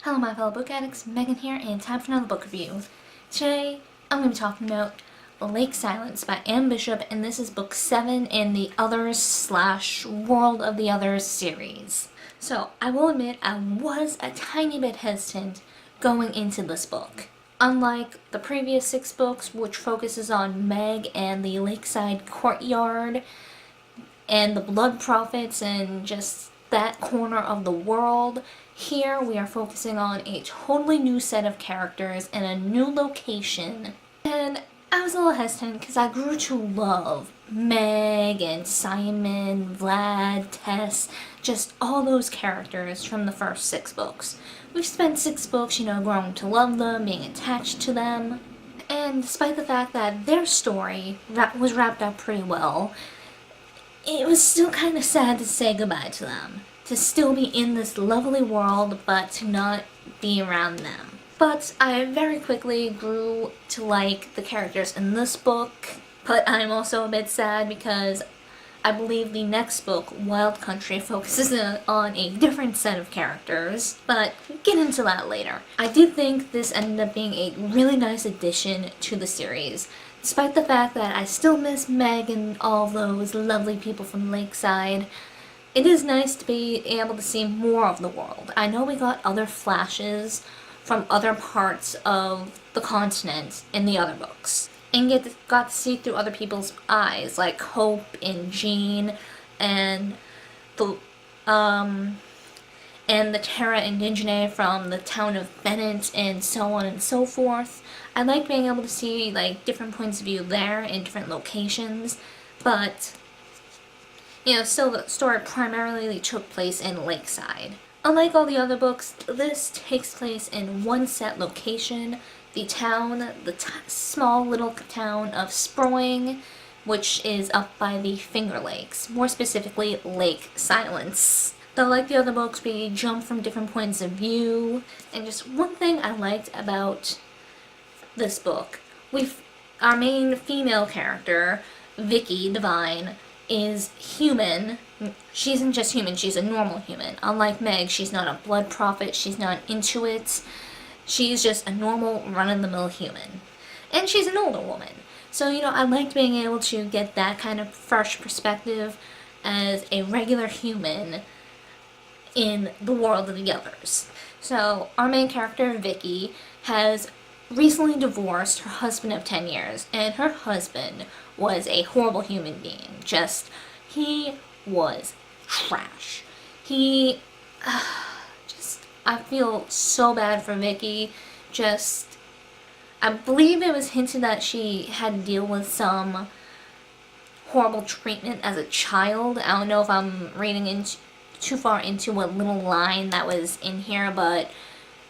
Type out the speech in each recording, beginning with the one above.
Hello my fellow book addicts, Megan here, and time for another book review. Today, I'm going to be talking about Lake Silence by Anne Bishop, and this is book 7 in the Others/World of the Others series. So, I will admit I was a tiny bit hesitant going into this book. Unlike the previous 6 books, which focuses on Meg and the lakeside courtyard, and the blood prophets and just that corner of the world, here we are focusing on a totally new set of characters and a new location. And I was a little hesitant because I grew to love Meg and Simon, Vlad, Tess, just all those characters from the first 6 books. We've spent 6 books, growing to love them, being attached to them. And despite the fact that their story was wrapped up pretty well, it was still kind of sad to say goodbye to them. To still be in this lovely world, but to not be around them. But I very quickly grew to like the characters in this book, but I'm also a bit sad because I believe the next book, Wild Country, focuses on a different set of characters, but get into that later. I did think this ended up being a really nice addition to the series. Despite the fact that I still miss Meg and all those lovely people from Lakeside, it is nice to be able to see more of the world. I know we got other flashes from other parts of the continent in the other books, and got to see through other people's eyes, like Hope and Jean, and the Terra Indigene from the town of Bennett, and so on and so forth. I like being able to see different points of view there in different locations, but still the story primarily took place in Lakeside. Unlike all the other books, this takes place in one set location, the small little town of Sproing, which is up by the Finger Lakes, more specifically Lake Silence. Though like the other books, we jump from different points of view, and just one thing I liked about this book, our main female character, Vicky Devine, is human. She isn't just human, she's a normal human. Unlike Meg, she's not a blood prophet, she's not Intuit. She's just a normal, run-of-the-mill human. And she's an older woman. So, I liked being able to get that kind of fresh perspective as a regular human in the world of the others. So, our main character, Vicky, has recently divorced her husband of 10 years, and her husband was a horrible human being. He was trash. I feel so bad for Vicky. I believe it was hinted that she had to deal with some horrible treatment as a child. I don't know if I'm reading too far into a little line that was in here, but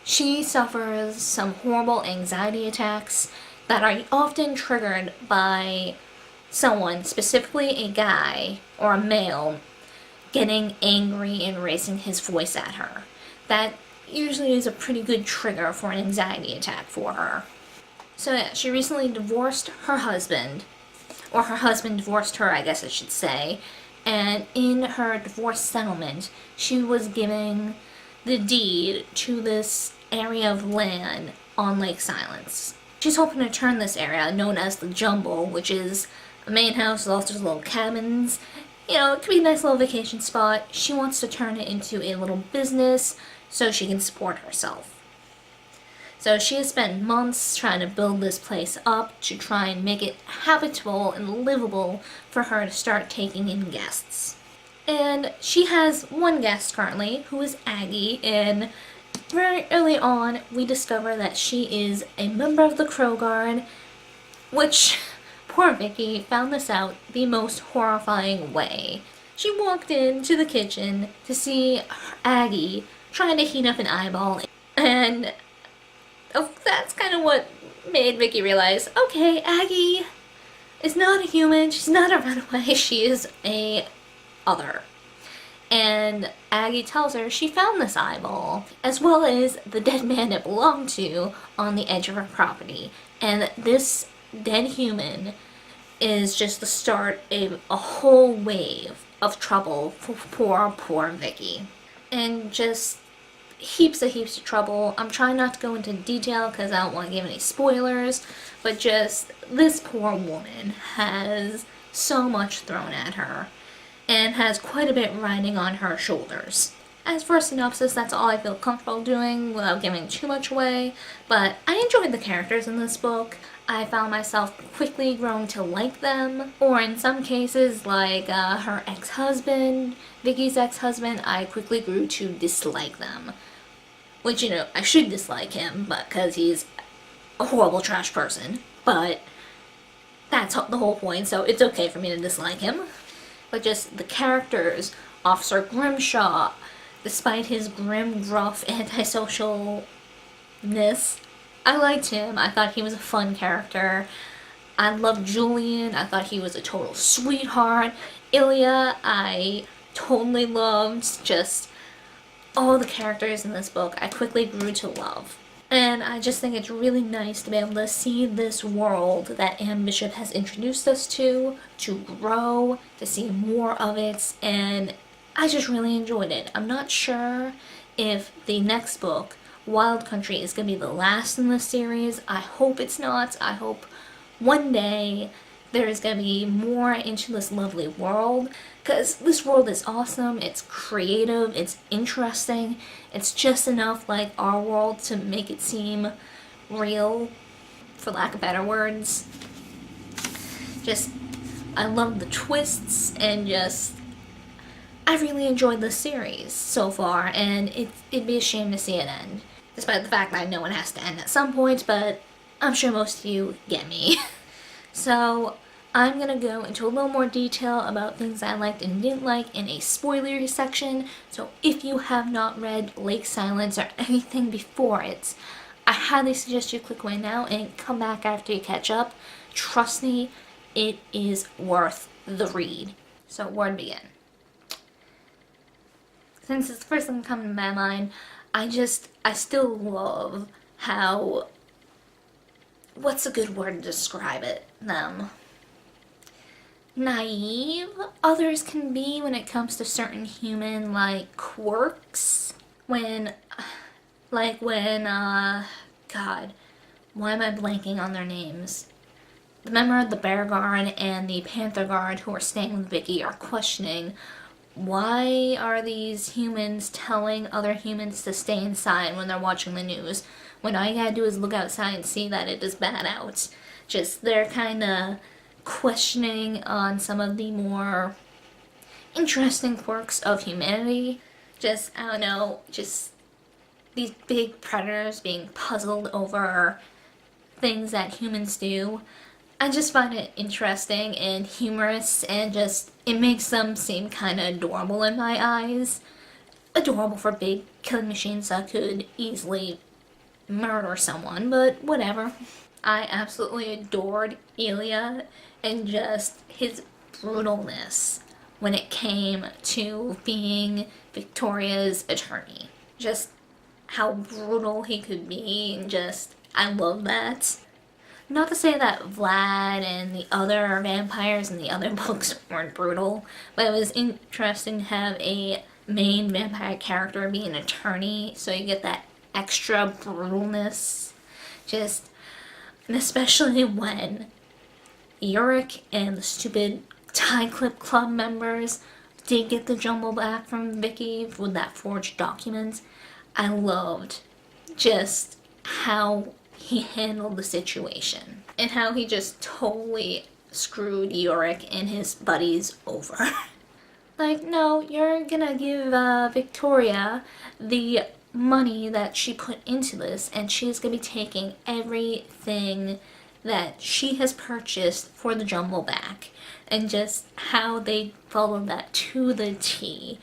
she suffers some horrible anxiety attacks that are often triggered by someone, specifically a guy or a male, getting angry and raising his voice at her. That usually is a pretty good trigger for an anxiety attack for her. So yeah, she recently divorced her husband, or her husband divorced her, I guess I should say, and in her divorce settlement, she was giving the deed to this area of land on Lake Silence. She's hoping to turn this area, known as the Jumble, which is a main house with all sorts of little cabins. It could be a nice little vacation spot. She wants to turn it into a little business so she can support herself. So she has spent months trying to build this place up to try and make it habitable and livable for her to start taking in guests. And she has one guest currently, who is Aggie, and very early on we discover that she is a member of the Crow Guard, which poor Vicky found this out the most horrifying way. She walked into the kitchen to see Aggie trying to heat up an eyeball, and that's kind of what made Vicky realize, okay, Aggie is not a human, she's not a runaway, she is a other. And Aggie tells her she found this eyeball, as well as the dead man it belonged to, on the edge of her property. And this dead human is just the start of a whole wave of trouble for poor Vicky. And just heaps of trouble. I'm trying not to go into detail because I don't want to give any spoilers, but just this poor woman has so much thrown at her and has quite a bit riding on her shoulders. As for a synopsis, that's all I feel comfortable doing without giving too much away, but I enjoyed the characters in this book. I found myself quickly growing to like them, or in some cases, like her ex-husband, Vicky's ex-husband, I quickly grew to dislike them. Which, you know, I should dislike him, but because he's a horrible trash person. But that's the whole point, so it's okay for me to dislike him. But just the characters, Officer Grimshaw, despite his grim, gruff, antisocialness, I liked him. I thought he was a fun character. I loved Julian. I thought he was a total sweetheart. Ilya, I totally loved. Just all the characters in this book I quickly grew to love. And I just think it's really nice to be able to see this world that Anne Bishop has introduced us to grow, to see more of it, and I just really enjoyed it. I'm not sure if the next book, Wild Country, is going to be the last in the series. I hope it's not. I hope one day there is going to be more into this lovely world, because this world is awesome, it's creative, it's interesting, it's just enough like our world to make it seem real, for lack of better words. Just, I love the twists, and just, I really enjoyed the series so far, and it'd be a shame to see it end. Despite the fact that I know it has to end at some point, but I'm sure most of you get me. So, I'm gonna go into a little more detail about things I liked and didn't like in a spoilery section, so if you have not read Lake Silence or anything before it, I highly suggest you click away now and come back after you catch up. Trust me, it is worth the read. So, where to begin? Since it's the first thing that comes to my mind, I still love how, what's a good word to describe it? Naive others can be when it comes to certain human, like, quirks. God, why am I blanking on their names? The member of the Bear Guard and the Panther Guard who are staying with Vicky are questioning, why are these humans telling other humans to stay inside when they're watching the news? When all you gotta do is look outside and see that it is bad out. Just, they're kinda questioning on some of the more interesting quirks of humanity. Just, I don't know, just these big predators being puzzled over things that humans do. I just find it interesting and humorous, and just, it makes them seem kind of adorable in my eyes. Adorable for big killing machines that could easily murder someone, but whatever. I absolutely adored Ilya and just his brutalness when it came to being Victoria's attorney. Just how brutal he could be, and just, I love that. Not to say that Vlad and the other vampires in the other books weren't brutal, but it was interesting to have a main vampire character be an attorney, so you get that extra brutalness. Just, and especially when Yorick and the stupid Tie Clip Club members did get the jumble back from Vicky with that forged document. I loved just how he handled the situation and how he just totally screwed Yorick and his buddies over. Like, no, you're gonna give Victoria the money that she put into this, and she's gonna be taking everything that she has purchased for the jumble back, and just how they followed that to the T.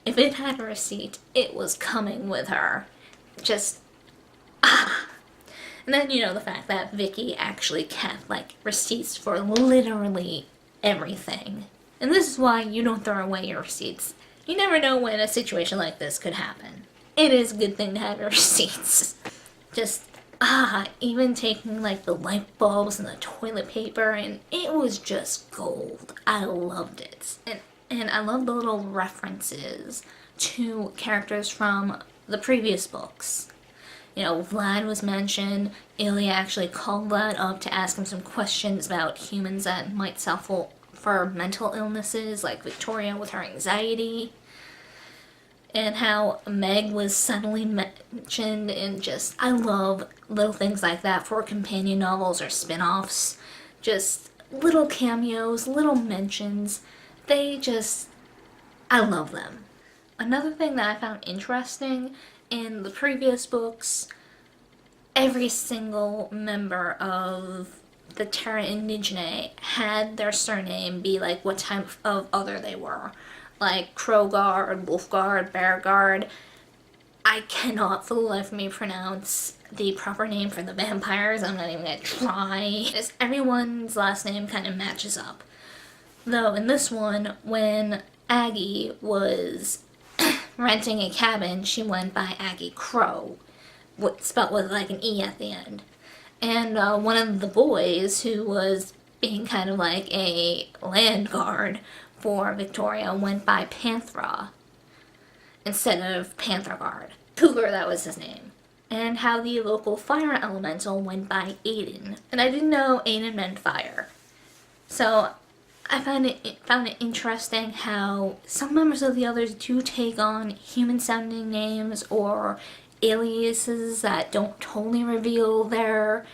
If it had a receipt, it was coming with her. Just, And then, you know, the fact that Vicky actually kept, like, receipts for literally everything. And this is why you don't throw away your receipts. You never know when a situation like this could happen. It is a good thing to have your receipts. Just, even taking, like, the light bulbs and the toilet paper, and it was just gold. I loved it. And I love the little references to characters from the previous books. You know, Vlad was mentioned. Ilya actually called Vlad up to ask him some questions about humans that might suffer for mental illnesses, like Victoria with her anxiety. And how Meg was suddenly mentioned, and just, I love little things like that for companion novels or spin-offs. Just little cameos, little mentions. I love them. Another thing that I found interesting in the previous books, every single member of the Terra Indigene had their surname be like what type of other they were. Like Crowguard, Wolfguard, Bearguard. I cannot for the life of me pronounce the proper name for the vampires. I'm not even gonna try. Just everyone's last name kind of matches up. Though in this one, when Aggie was renting a cabin, she went by Aggie Crow, spelled with like an E at the end. And one of the boys, who was being kind of like a land guard for Victoria, went by Panthra instead of Panther Guard. Cougar, that was his name. And how the local fire elemental went by Aiden. And I didn't know Aiden meant fire. So I found it interesting how some members of the others do take on human-sounding names or aliases that don't totally reveal their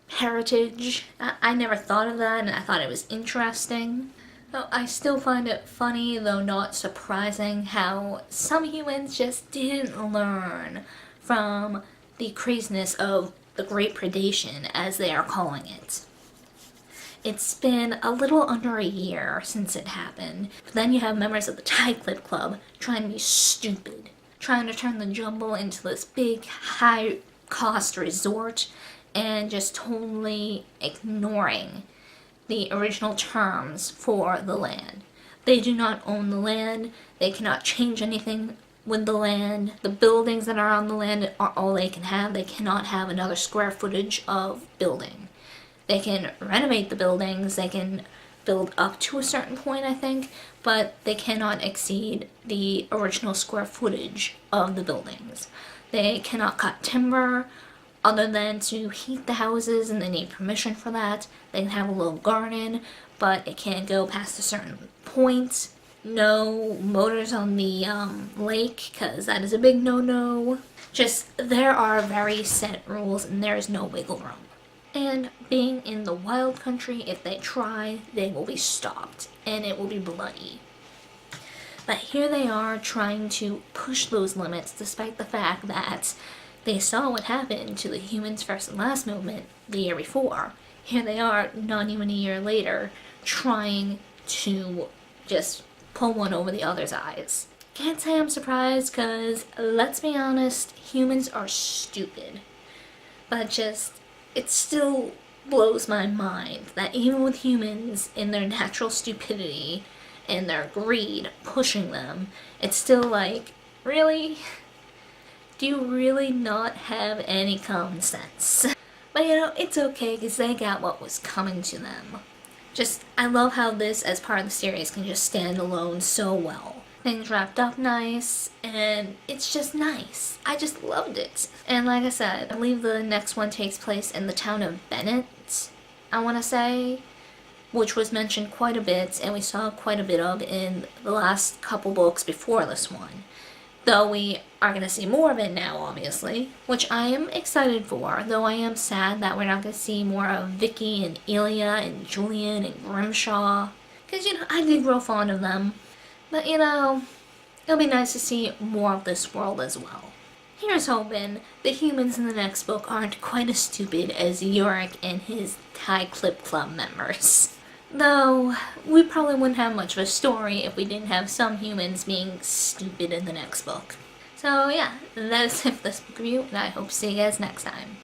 heritage. I never thought of that, and I thought it was interesting. So I still find it funny, though not surprising, how some humans just didn't learn from the craziness of the Great Predation, as they are calling it. It's been a little under a year since it happened, but then you have members of the Tyclid Club trying to be stupid, trying to turn the Jumble into this big, high-cost resort, and just totally ignoring the original terms for the land. They do not own the land, they cannot change anything with the land. The buildings that are on the land are all they can have. They cannot have another square footage of building. They can renovate the buildings, they can build up to a certain point, I think, but they cannot exceed the original square footage of the buildings. They cannot cut timber other than to heat the houses, and they need permission for that. They can have a little garden, but it can't go past a certain point. No motors on the lake, because that is a big no-no. Just, there are very set rules, and there is no wiggle room. And being in the wild country, if they try, they will be stopped, and it will be bloody. But here they are trying to push those limits, despite the fact that they saw what happened to the Humans First and Last movement the year before. Here they are, not even a year later, trying to just pull one over the other's eyes. Can't say I'm surprised, because, let's be honest, humans are stupid. But just, it still blows my mind that even with humans in their natural stupidity and their greed pushing them, it's still like, really? Do you really not have any common sense? But you know, it's okay, because they got what was coming to them. Just, I love how this, as part of the series, can just stand alone so well. Things wrapped up nice, and it's just nice. I just loved it. And like I said, I believe the next one takes place in the town of Bennett, I want to say, which was mentioned quite a bit, and we saw quite a bit of in the last couple books before this one. Though we are going to see more of it now, obviously, which I am excited for, though I am sad that we're not going to see more of Vicky and Ilya and Julian and Grimshaw, because, you know, I did grow fond of them. But, you know, it'll be nice to see more of this world as well. Here's hoping the humans in the next book aren't quite as stupid as Yorick and his Tyclid Club members. Though, we probably wouldn't have much of a story if we didn't have some humans being stupid in the next book. So yeah, that is it for this book review, and I hope to see you guys next time.